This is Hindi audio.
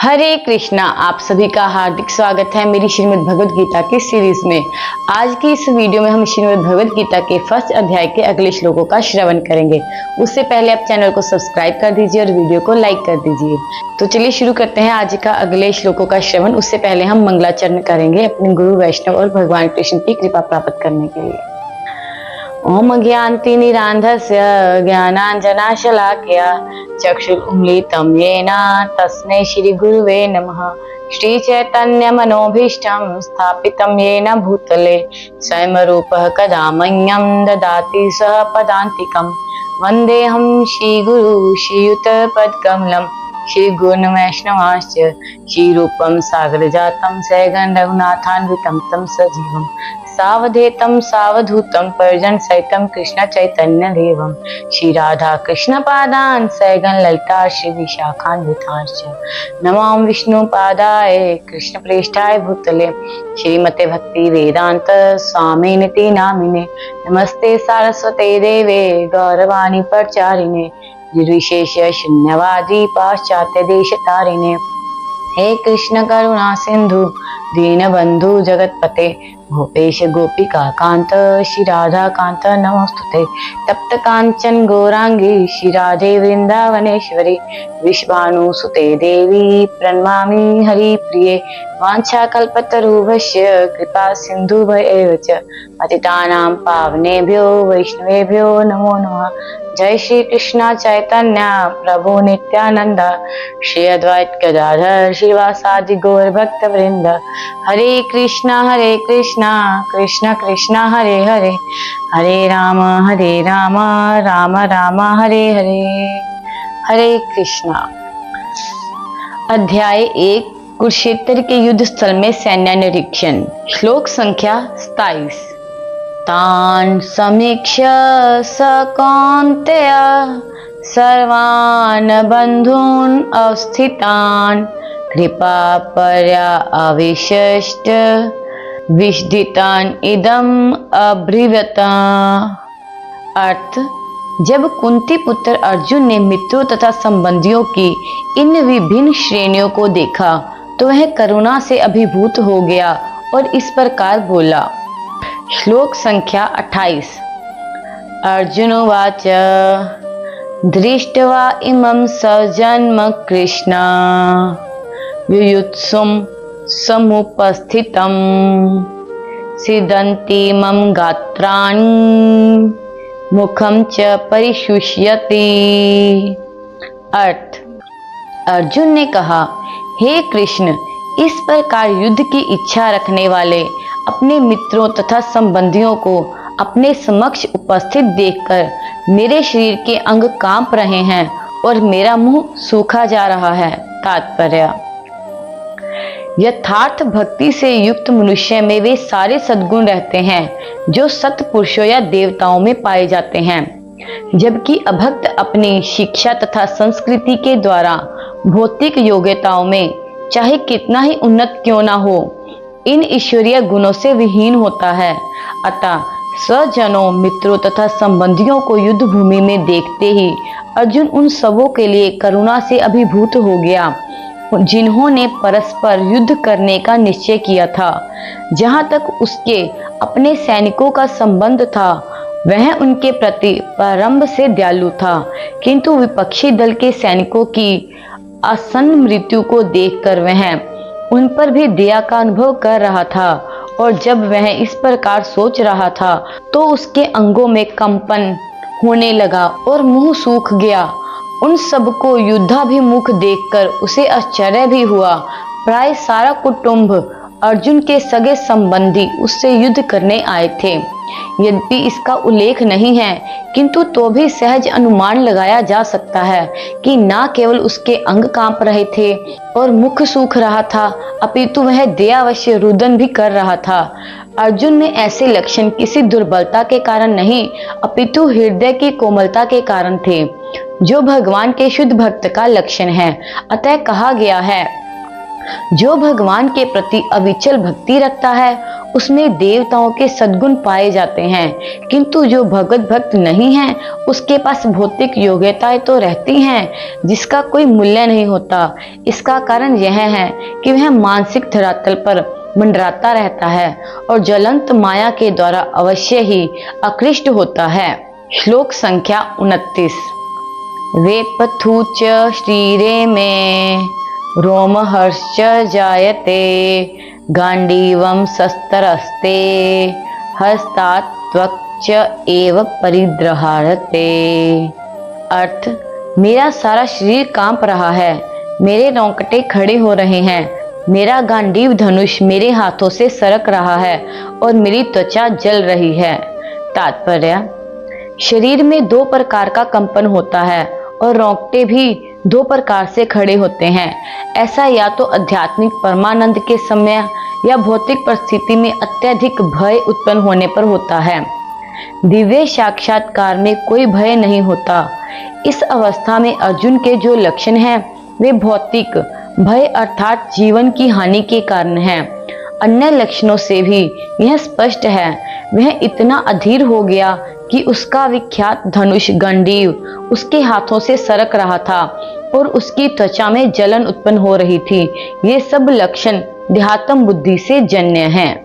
हरे कृष्णा। आप सभी का हार्दिक स्वागत है मेरी श्रीमद् भगवद गीता की सीरीज में। आज की इस वीडियो में हम श्रीमद् भगवद गीता के फर्स्ट अध्याय के अगले श्लोकों का श्रवण करेंगे। उससे पहले आप चैनल को सब्सक्राइब कर दीजिए और वीडियो को लाइक कर दीजिए। तो चलिए शुरू करते हैं आज का अगले श्लोकों का श्रवण। उससे पहले हम मंगलाचरण करेंगे अपने गुरु वैष्णव और भगवान कृष्ण की कृपा प्राप्त करने के लिए। ओम ज्ञानतिमिरान्धस्य ज्ञानाञ्जनशलाकया चक्षुरुन्मीलितं येन तस्मै श्रीगुरुवे नमः। श्रीचैतन्यमनोभीष्टं स्थापितं येन भूतले स्वयं रूपः कदा मह्यं ददाति सः पदान्तिकं। वन्देऽहं श्रीगुरु श्रीयुतपदकमलं श्रीगुरुन् वैष्णवांश्च श्रीरूपं सागरजातं सगं रघुनाथान्वितं तं सजीवं सावधेतं सावधूतं परिजन सहितं कृष्ण चैतन्य देवं श्री राधा कृष्ण पादान् सगं ललिता श्री विशाखान्वितांश्च। नमो विष्णुपादाय कृष्ण प्रेष्ठाय भूतले श्रीमते भक्ति वेदांत स्वामिनिति नामिने। नमस्ते सारस्वते देवे गौरवाणी प्रचारिणे निर्विशेष शून्यवादी पाश्चात्य देश तारिणे। हे कृष्ण करुणा सिंधु दीनबंधु जगतपते भूपेश गोपिका कांत श्री राधा कांत नमोस्तुते। तप्त कांचन गौरांगी श्री राधे वृंदावनेश्वरी विश्वानुसुते देवी प्रणमामि हरिप्रिये। वाञ्छाकल्पतरुभ्यश्च कृपा सिन्धुभ्येव च पतितानां पावनेभ्यो वैष्णवेभ्यो नमो नमः। जय श्री कृष्ण चैतन्य प्रभु नित्यानंद श्री अद्वैत गदाधर श्रीवासादि गौर भक्त वृंद। हरे कृष्णा कृष्ण कृष्ण हरे हरे हरे राम राम राम हरे हरे। हरे कृष्णा। अध्याय 1 कुरुक्षेत्र के युद्ध स्थल में सैन्य निरीक्षण। श्लोक संख्या 27। तान् समीक्ष्य स कौन्तेय सर्वान् बन्धून् अवस्थितान् कृपापरया आविशश्च विषदितान् इदम् अब्रीवत। अर्थ, जब कुंती पुत्र अर्जुन ने मित्रों तथा संबंधियों की इन विभिन्न श्रेणियों को देखा तो वह करुणा से अभिभूत हो गया और इस प्रकार बोला। श्लोक संख्या 28। अर्जुनोवाच दृष्ट्वा इमं सजन्म कृष्ण युयुत्सुं समुपस्थितं सीदन्ति मम गात्राणि मुखं च परिशुष्यति। अर्थ, अर्जुन ने कहा, हे कृष्ण, इस प्रकार युद्ध की इच्छा रखने वाले अपने मित्रों तथा संबंधियों को अपने समक्ष उपस्थित देखकर मेरे शरीर के अंग कांप रहे हैं और मेरा मुंह सूखा जा रहा है। तात्पर्य, यथार्थ भक्ति से युक्त मनुष्य में वे सारे सद्गुण रहते हैं जो सत्पुरुषों या देवताओं में पाए जाते हैं, जबकि अभक्त अपनी शिक्षा तथा संस्कृति के द्वारा भौतिक योग्यताओं में चाहे कितना ही उन्नत क्यों ना हो, इन ईश्वरीय गुणों से विहीन होता है। अतः स्वजनों, मित्रों तथा संबंधियों को युद्ध भूमि में देखते ही अर्जुन उन सबों के लिए करुणा से अभिभूत हो गया जिन्होंने परस्पर युद्ध करने का निश्चय किया था। जहाँ तक उसके अपने सैनिकों का संबंध था, वह उनके प्रति प्रारंभ से दयालु था, किंतु विपक्षी दल के सैनिकों की आसन्न मृत्यु को देखकर वह उन पर भी दया का अनुभव कर रहा था। और जब वह इस प्रकार सोच रहा था तो उसके अंगों में कंपन होने लगा और मुंह सूख गया। उन सबको युद्धाभिमुख देखकर उसे आश्चर्य भी हुआ। प्राय सारा कुटुंब, अर्जुन के सगे संबंधी उससे युद्ध करने आए थे। यद्यपि इसका उल्लेख नहीं है, किंतु तो भी सहज अनुमान लगाया जा सकता है कि न केवल उसके अंग कांप रहे थे और मुख सूख रहा था, अपितु वह दयावश रुदन भी कर रहा था। अर्जुन में ऐसे लक्षण किसी दुर्बलता के कारण नहीं, अपितु हृदय की कोमलता के कारण थे, जो भगवान के शुद्ध भक्त का लक्षण है। अतः कहा गया है, जो भगवान के प्रति अविचल भक्ति रखता है उसमें देवताओं के सद्गुण पाए जाते हैं, किंतु जो भगवत भक्त नहीं है उसके पास भौतिक योग्यताएं तो रहती हैं जिसका कोई मूल्य नहीं होता। इसका कारण यह है कि वह मानसिक धरातल पर मंडराता रहता है और ज्वलंत माया के द्वारा अवश्य ही आकृष्ट होता है। श्लोक संख्या 29। वेपथु च शरीरे में रोमहर्ष जायते गांडीवं शस्त्रस्ते हस्तात् त्वक्च एव परिद्रहारते। अर्थ, मेरा सारा शरीर कांप रहा है, मेरे रोंगटे खड़े हो रहे हैं, मेरा गांडीव धनुष मेरे हाथों से सरक रहा है और मेरी त्वचा जल रही है। तात्पर्य, शरीर में दो प्रकार का कंपन होता है और रोंगटे भी दो प्रकार से खड़े होते हैं। ऐसा या तो आध्यात्मिक परमानंद के समय या भौतिक परिस्थिति में अत्यधिक भय उत्पन्न होने पर होता है। दिव्य साक्षात्कार में कोई भय नहीं होता। इस अवस्था में अर्जुन के जो लक्षण हैं वे भौतिक भय अर्थात जीवन की हानि के कारण हैं। अन्य लक्षणों से भी यह स्पष्ट है, वह इतना अधीर हो गया कि उसका विख्यात धनुष गांडीव उसके हाथों से सरक रहा था और उसकी त्वचा में जलन उत्पन्न हो रही थी। ये सब लक्षण देहात्म बुद्धि से जन्य हैं।